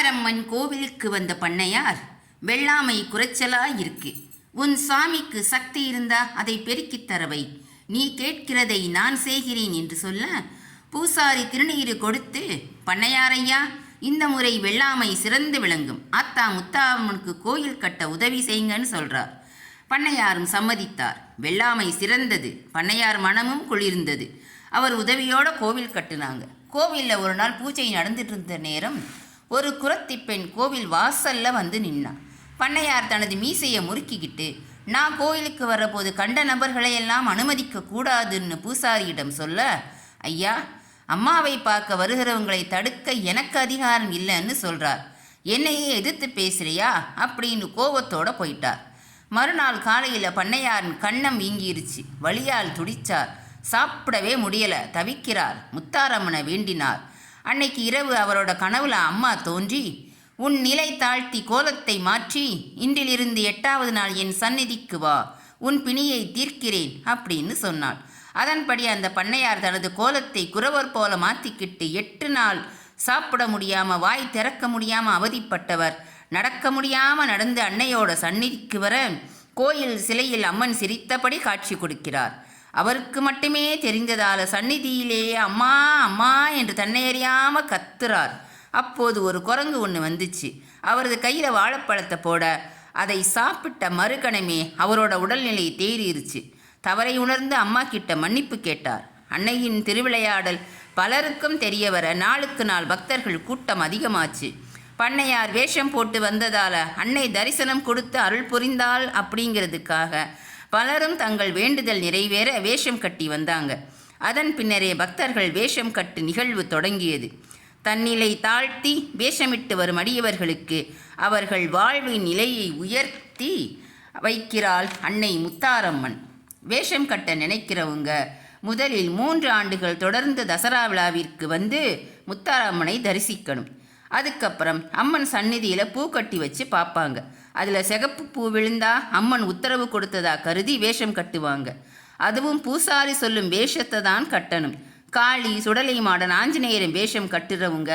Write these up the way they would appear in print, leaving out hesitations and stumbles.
முத்தாரம்மன் கோவிலுக்கு வந்த பண்ணையார், வெள்ளாமை குறைச்சலாயிருக்கு. உன் சாமிக்கு சக்தி இருந்தா அதை பெருக்கித் தரவை, நீ கேட்கிறதை நான் செய்கிறேன் என்று சொல்ல, பூசாரி திருநீறு கொடுத்து, பண்ணையாரையா, இந்த முறை வெள்ளாமை சிறந்து விளங்கும், ஆத்தா முத்தாரம்மனுக்கு கோயில் கட்ட உதவி செய்யுங்கன்னு சொல்றார். பண்ணையாரும் சம்மதித்தார். வெள்ளாமை சிறந்தது. பண்ணையார் மனமும் குளிர்ந்தது. அவர் உதவியோட கோவில் கட்டுனாங்க. கோவிலில் ஒரு நாள் பூஜை நடந்துட்டு இருந்த நேரம் ஒரு குரத்தி பெண் கோவில் வாசல்ல வந்து நின்னான். பண்ணையார் தனது மீசையை முறுக்கிக்கிட்டு, நான் கோயிலுக்கு வரபோது கண்ட நபர்களை எல்லாம் அனுமதிக்க கூடாதுன்னு பூசாரியிடம் சொல்ல, ஐயா, அம்மாவை பார்க்க வருகிறவங்களை தடுக்க எனக்கு அதிகாரம் இல்லைன்னு சொல்றார். என்னையே எதிர்த்து பேசுறியா அப்படின்னு கோபத்தோட போயிட்டார். மறுநாள் காலையில் பண்ணையாரின் கன்னம் வீங்கிருச்சு. வலியால் துடிச்சார். சாப்பிடவே முடியல, தவிக்கிறார். முத்தாரம்மனை வேண்டினார். அன்னைக்கு இரவு அவரோட கனவுல அம்மா தோன்றி, உன் நிலை தாழ்த்தி கோலத்தை மாற்றி இன்றிலிருந்து 8வது நாள் என் சந்நிதிக்கு வா, உன் பிணியை தீர்க்கிறேன் அப்படின்னு சொன்னாள். அதன்படி அந்த பண்ணையார் தனது கோலத்தை குறவர் போல மாற்றிக்கிட்டு 8 நாள் சாப்பிட முடியாம, வாய் திறக்க முடியாம அவதிப்பட்டவர் நடக்க முடியாம நடந்து அன்னையோட சந்நிதிக்கு வர, கோயில் சிலையில் அம்மன் சிரித்தபடி காட்சி கொடுக்கிறார். அவருக்கு மட்டுமே தெரிந்ததால சந்நிதியிலேயே அம்மா அம்மா என்று தன்னை அறியாம கத்துறார். அப்போது ஒரு குரங்கு ஒன்று வந்துச்சு. அவரது கையில் வாழைப்பழத்தை போட, அதை சாப்பிட்ட மறுகணமே அவரோட உடல்நிலை தேறிருச்சு. தவறை உணர்ந்து அம்மா கிட்ட மன்னிப்பு கேட்டார். அன்னையின் திருவிளையாடல் பலருக்கும் தெரிய வர நாளுக்கு நாள் பக்தர்கள் கூட்டம் அதிகமாச்சு. பண்ணையார் வேஷம் போட்டு வந்ததால அன்னை தரிசனம் கொடுத்து அருள் புரிந்தாள் அப்படிங்கிறதுக்காக பலரும் தங்கள் வேண்டுதல் நிறைவேற வேஷம் கட்டி வந்தாங்க. அதன் பின்னரே பக்தர்கள் வேஷம் கட்டு நிகழ்வு தொடங்கியது. தன்னிலை தாழ்த்தி வேஷமிட்டு வரும் அடியவர்களுக்கு அவர்கள் வாழ்வின் நிலையை உயர்த்தி வைக்கிறாள் அன்னை முத்தாரம்மன். வேஷம் கட்ட நினைக்கிறவங்க முதலில் 3 ஆண்டுகள் தொடர்ந்து தசரா விழாவிற்கு வந்து முத்தாரம்மனை தரிசிக்கணும். அதுக்கப்புறம் அம்மன் சந்நிதியில் பூ கட்டி வச்சு பார்ப்பாங்க. அதில் சிகப்பு பூ விழுந்தா அம்மன் உத்தரவு கொடுத்ததா கருதி வேஷம் கட்டுவாங்க. அதுவும் பூசாரி சொல்லும் வேஷத்தை தான் கட்டணும். காளி, சுடலை மாடன், ஆஞ்சநேயரும் வேஷம் கட்டுறவங்க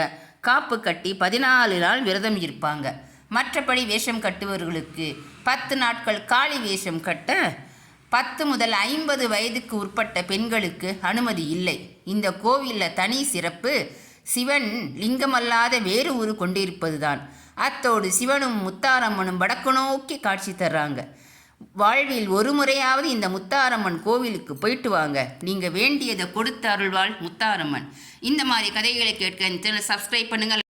காப்பு கட்டி 14 நாள் விரதம் இருப்பாங்க. மற்றபடி வேஷம் கட்டுபவர்களுக்கு 10 நாட்கள் காளி வேஷம் கட்ட 10 முதல் 50 வயதுக்கு உட்பட்ட பெண்களுக்கு அனுமதி இல்லை. இந்த கோவிலில் தனி சிறப்பு, சிவன் லிங்கமல்லாத வேறு ஊரு கொண்டிருப்பதுதான். அத்தோடு சிவனும் முத்தாரம்மனும் வடக்கு நோக்கி காட்சி தர்றாங்க. வாழ்வில் ஒரு முறையாவது இந்த முத்தாரம்மன் கோவிலுக்கு போயிட்டு வாங்க. நீங்கள் வேண்டியதை கொடுத்து அருள்வாள் முத்தாரம்மன். இந்த மாதிரி கதைகளை கேட்க சப்ஸ்கிரைப் பண்ணுங்கள்.